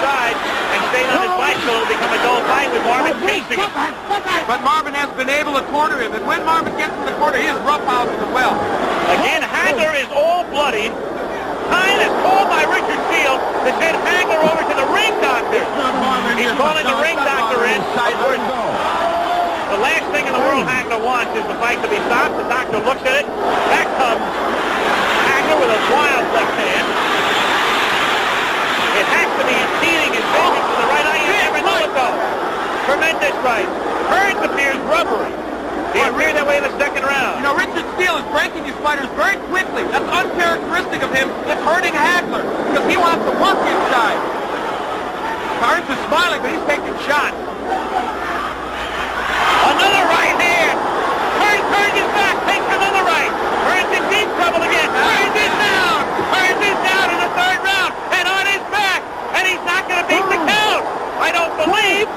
outside and stayed on his bike, so it'll become a dull fight with Marvin chasing him. But Marvin has been able to corner him, and when Marvin gets in the corner, he is roughhousing him well. Again, Hagler is all bloodied. Time is called by Richard Steele to send Hagler over to the ring doctor. He's calling the ring doctor in. The last thing in the world Hagler wants is the fight to be stopped. The doctor looks at it. Back comes Hagler with a wild left hand. It has to be impeding his vision to the right eye. You never know it though. Tremendous right. Hearns appears rubbery. He appeared that way in the second round. You know, Richard Steele is breaking these fighters very quickly. That's uncharacteristic of him. It's hurting Hagler because he wants to work inside. Hearns is smiling, but he's taking shots. Another right hand. Hearns turns his back, takes another right. Hearns in deep trouble again. Hearns is down. Hearns is down in the third round and on his back. And he's not going to beat the count. I don't believe.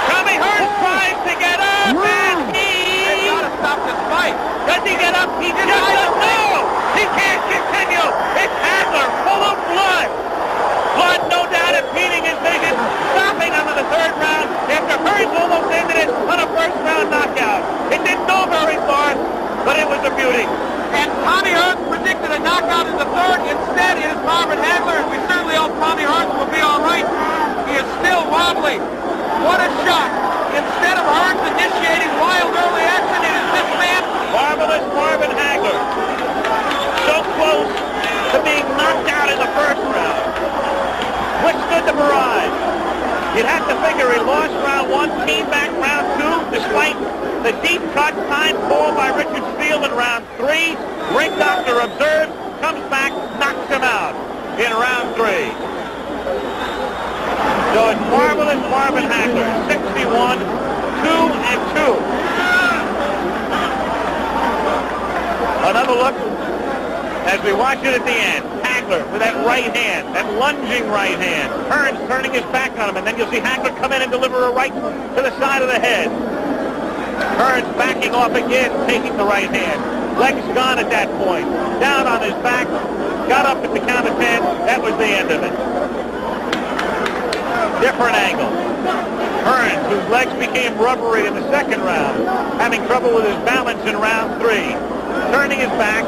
Tommy Hearns tries to get up, and They've got to stop this fight. Does he get up? He just doesn't know. He can't continue. It's Hagler, full of blood. Blood, no doubt, impeding his vision. Stopping him in the third round after Hearns almost ended it on a first-round knockout. It didn't go very far, but it was a beauty. And Tommy Hearns predicted a knockout in the third. Instead, it is Marvin Hagler, and we certainly hope Tommy Hearns will be all right. He is still wobbly. What a shot. Instead of Hearns initiating wild early action, it is this man. Marvelous Marvin Hagler. So close to being knocked out in the first round. Withstood the barrage. You'd have to figure he lost round one, came back round two, despite the deep cut time called by Richard Steele in round three. Ring doctor observes, comes back, knocks him out in round three. So it's marvelous Marvin Hagler, 61, 2-2. Another look as we watch it at the end. Hagler with that right hand, that lunging right hand. Hearns turning his back on him, and then you'll see Hagler come in and deliver a right to the side of the head. Hearns backing off again, taking the right hand. Legs gone at that point. Down on his back, got up at the count of 10. That was the end of it. Different angle. Hearns, whose legs became rubbery in the second round, having trouble with his balance in round three. Turning his back.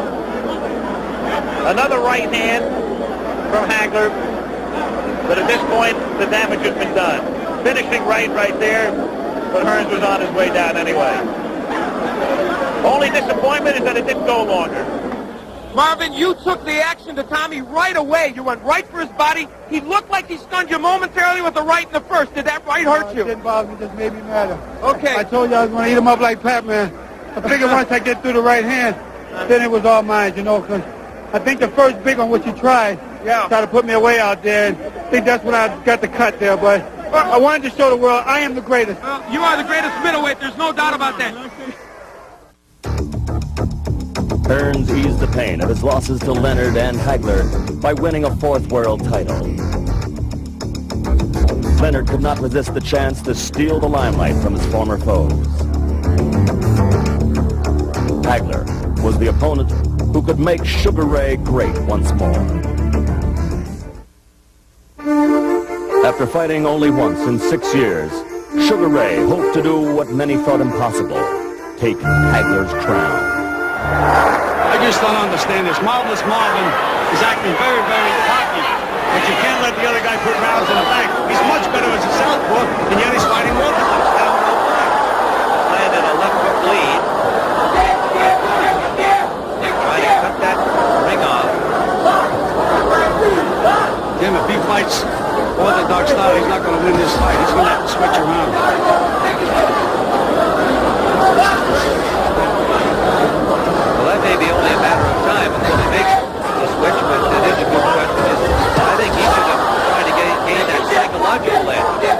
Another right hand from Hagler. But at this point, the damage has been done. Finishing right there, but Hearns was on his way down anyway. Only disappointment is that it didn't go longer. Marvin, you took the action to Tommy right away. You went right for his body. He looked like he stunned you momentarily with the right in the first. Did that right hurt you? It didn't bother me. It just made me madder. Okay. I told you I was going to eat him up like Pac-Man. I figured once I get through the right hand, then it was all mine, you know, because I think the first big one, which you tried, tried to put me away out there, and I think that's when I got the cut there, but I wanted to show the world I am the greatest. Well, you are the greatest middleweight. There's no doubt about that. Hearns eased the pain of his losses to Leonard and Hagler by winning a fourth world title. Leonard could not resist the chance to steal the limelight from his former foes. Hagler was the opponent who could make Sugar Ray great once more. After fighting only once in 6 years, Sugar Ray hoped to do what many thought impossible, take Hagler's crown. I just don't understand this. Marvelous Marvin is acting very, very cocky. But you can't let the other guy put rounds in the bank. He's much better as a southpaw, and yet he's fighting orthodox. Landed a left hook lead. Trying to cut that ring off. Jim, if he fights orthodox style, he's not going to win this fight. He's going to have to switch around. That may be only a matter of time until he makes the switch, but it is a good question. I think he should have tried to gain that psychological edge. Yeah,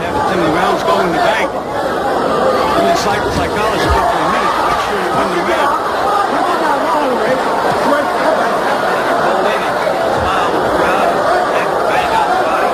but Tim, the rounds go in the bank. I mean, psychology good for a minute to make sure you win the round. Holding and smile with the crowd and bang out the body.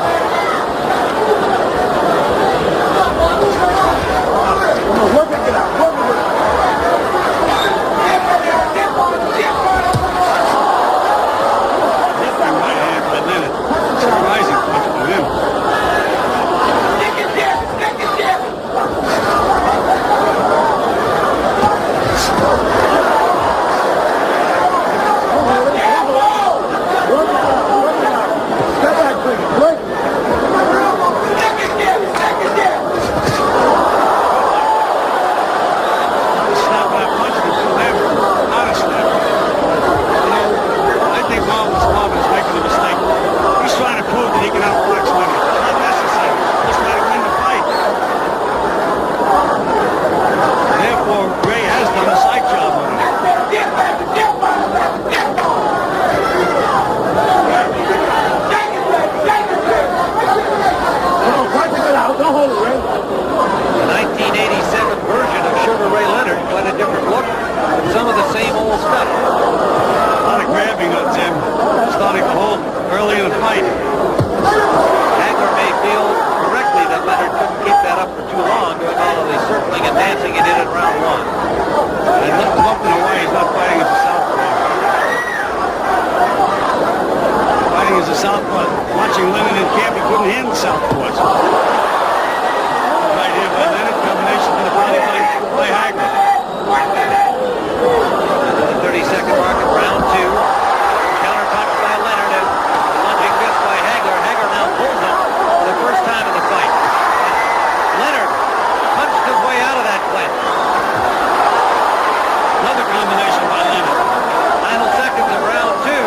that up for too long, doing all of the circling and dancing he did in round one. I looked in a way he's not fighting as a southpaw. Fighting as a southpaw. Watching Leonard in camp, he couldn't handle southpaws. Right here by Leonard, combination to the body by Hagler. The 30-second mark in round two. Counter punch by Leonard and lunging miss by Hagler. Hagler now pulls him for the first time in the fight. Leonard punched his way out of that clinch. Another combination by Leonard. Final seconds of round two.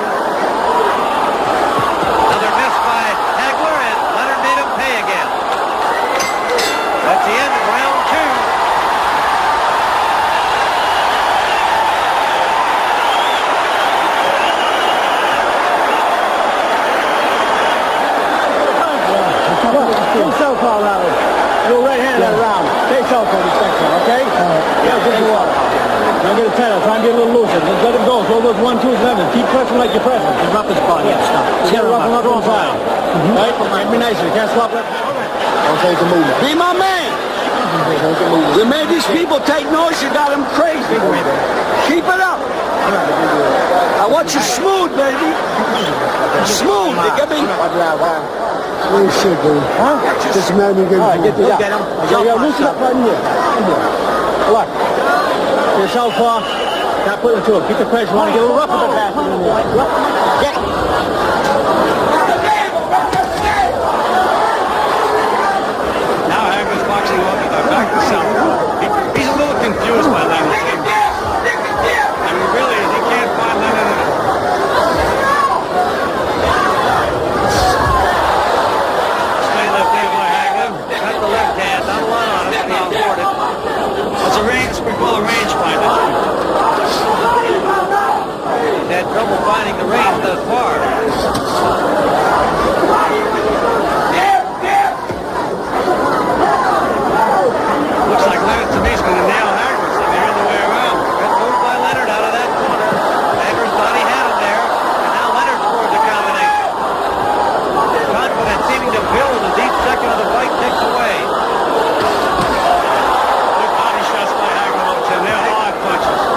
Another miss by Hagler, and Leonard made him pay again. That's the end of round two. Southpaw round. Go right hand that round. Take southpaw this next one, okay? Yeah, just go out. Don't get a tighter. Try and get a little looser. Just let him go. Throw those 1-2s and keep pressing like you're pressing. Just rough his body. Yeah, stop. You gotta rough him up on time. Right? Be nice. You can't swap left. Don't take the movement. Be my man. You made these people take noise. You got them crazy. Keep it up. I want you smooth, baby. Smooth. You get me? Oh, shit, dude. Huh? Just made me get him. Get him. Yeah, loosen up right in here. Look. Your southpaw. Not put it to it. Keep the pressure. Want to get a little rough with the basket in there. Get it. Now Hagler's boxing back to southpaw. He's a little confused by Leonard. I mean, really, he can't find Leonard. We call a range finder. He's had trouble finding the range thus far. Looks like Leonard to me is going to nail Hagler, so the other way around. Good move by Leonard out of that corner. Hagler's thought he had him there, and now Leonard scores a combination. Confidence seeming to build as each second of the fight ticks away.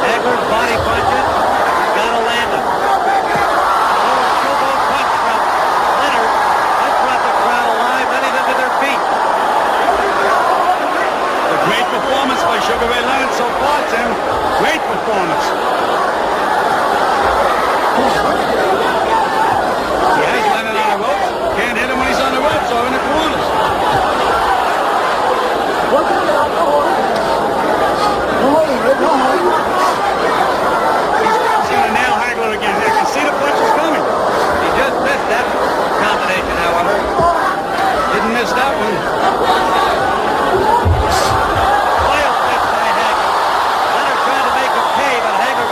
Hagler's body punches. He's got to land him. Showboat punch from Leonard. That brought the crowd alive, many of them to their feet. A great performance by Sugar Ray Leonard so far, Tim. Great performance. He has Leonard on the ropes. Can't hit him when he's on the ropes or in the corners. See the punches coming. He just missed that combination, however. Didn't miss that one. Wild miss by Hagler. Leonard trying to make him pay, but Hagler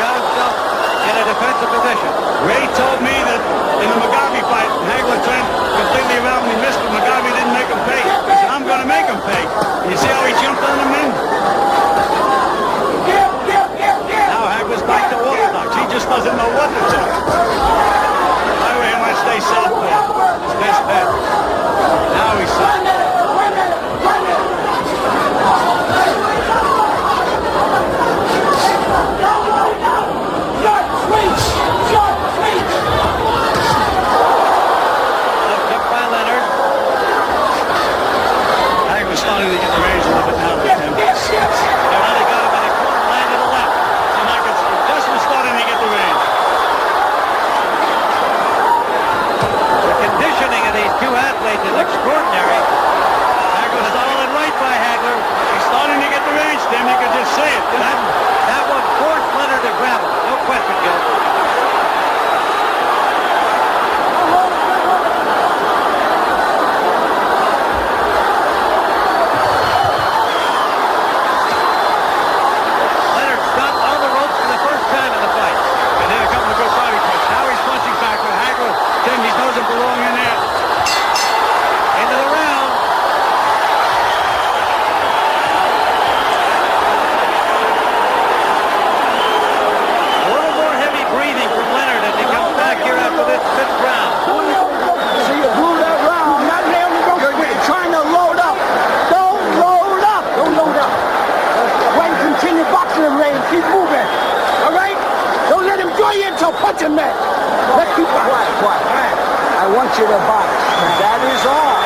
the box. That is all.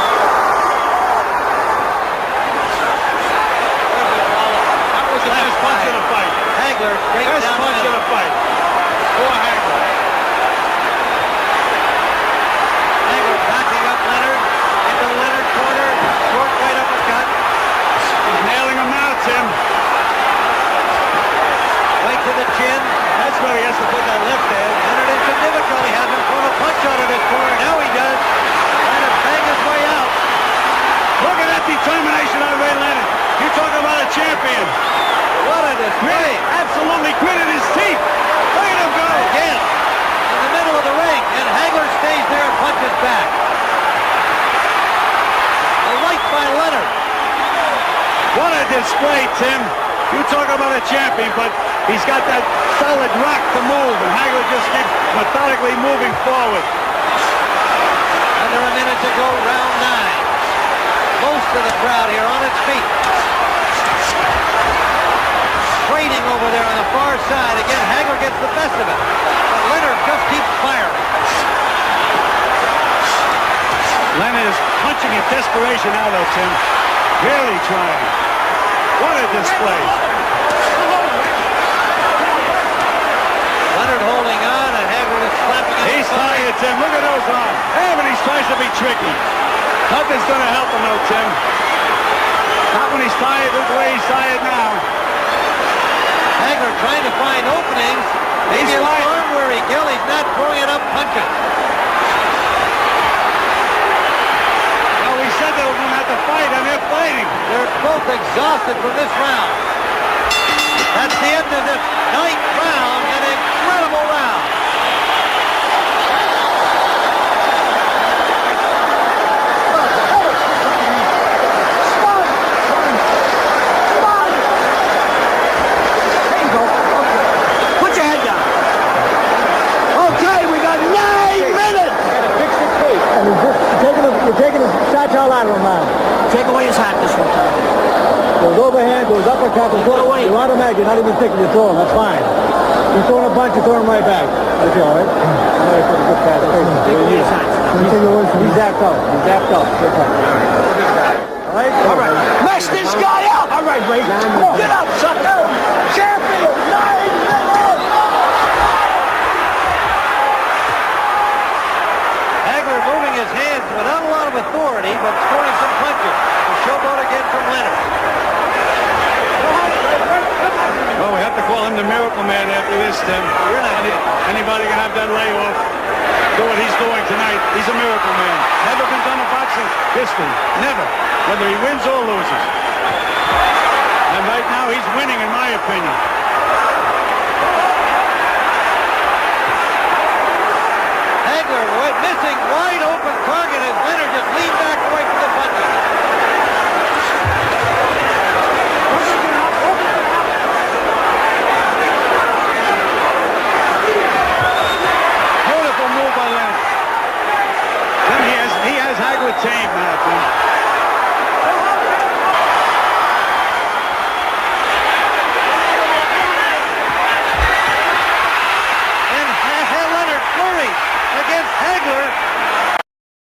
That was the best punch in the fight. Hagler straight Best down punch the in middle. the fight. For Hagler. Hagler backing up Leonard into the Leonard corner. Short right uppercut. He's nailing him out, Tim. Right to the chin. That's where he has to put that left there. Leonard in some difficulty. Hasn't thrown a punch out of his corner. Now he does. Trying to bang his way out. Look at that determination on Ray Leonard. You talk about a champion. What a display. Absolutely gritted his teeth. Look at him go. Again. In the middle of the ring. And Hagler stays there and punches back. A right by Leonard. What a display, Tim. You talk about a champion, but he's got that solid rock to move, and Hagler just keeps methodically moving forward. Under a minute to go, round 9. Most of the crowd here on its feet. Trading over there on the far side. Again, Hagler gets the best of it. But Leonard just keeps firing. Leonard is punching in desperation now, though, Tim. Really trying. What a display. Leonard holding on, and Hagler is slapping him. He's tired, Tim. Look at those arms. Hey, but he tries to be tricky. Nothing's going to help him, though, Tim. Not when he's tired. Look the way he's tired now. Hagler trying to find openings. Maybe He's a right. arm weary, Gil. He's not throwing it up punches. Well, we said they were going to have to fight, and they're fighting. They're both exhausted from this round. That's the end of this 9th round. An incredible round. Put your head down. Okay, we got 9 minutes. And you're taking his satchel out of him now. Take away his hat this one time. Goes overhand, goes uppercut, and throw away. You automatic, you're not even thinking you're throwing. That's fine. You're throwing a bunch, you're throwing him right back. That's all right. Take away his hat. He's zapped up. He's zapped up. All right? All right. Mess this guy up. All right, Ray. Get up, sucker. Champion. 9 minutes. Hagler moving his hands without a lot of authority, but throwing some punches. The showboat again from Leonard. Well, we have to call him the Miracle Man after this, Tim. You're not Anybody can have that layoff. Do what he's doing tonight. He's a Miracle Man. Never been done in boxing history. Never. Whether he wins or loses. And right now, he's winning, in my opinion. Hagler missing wide open target as Leonard just leaned back away from the punches. Beautiful move by Leonard. Then he has Hagler tamed now, Tim.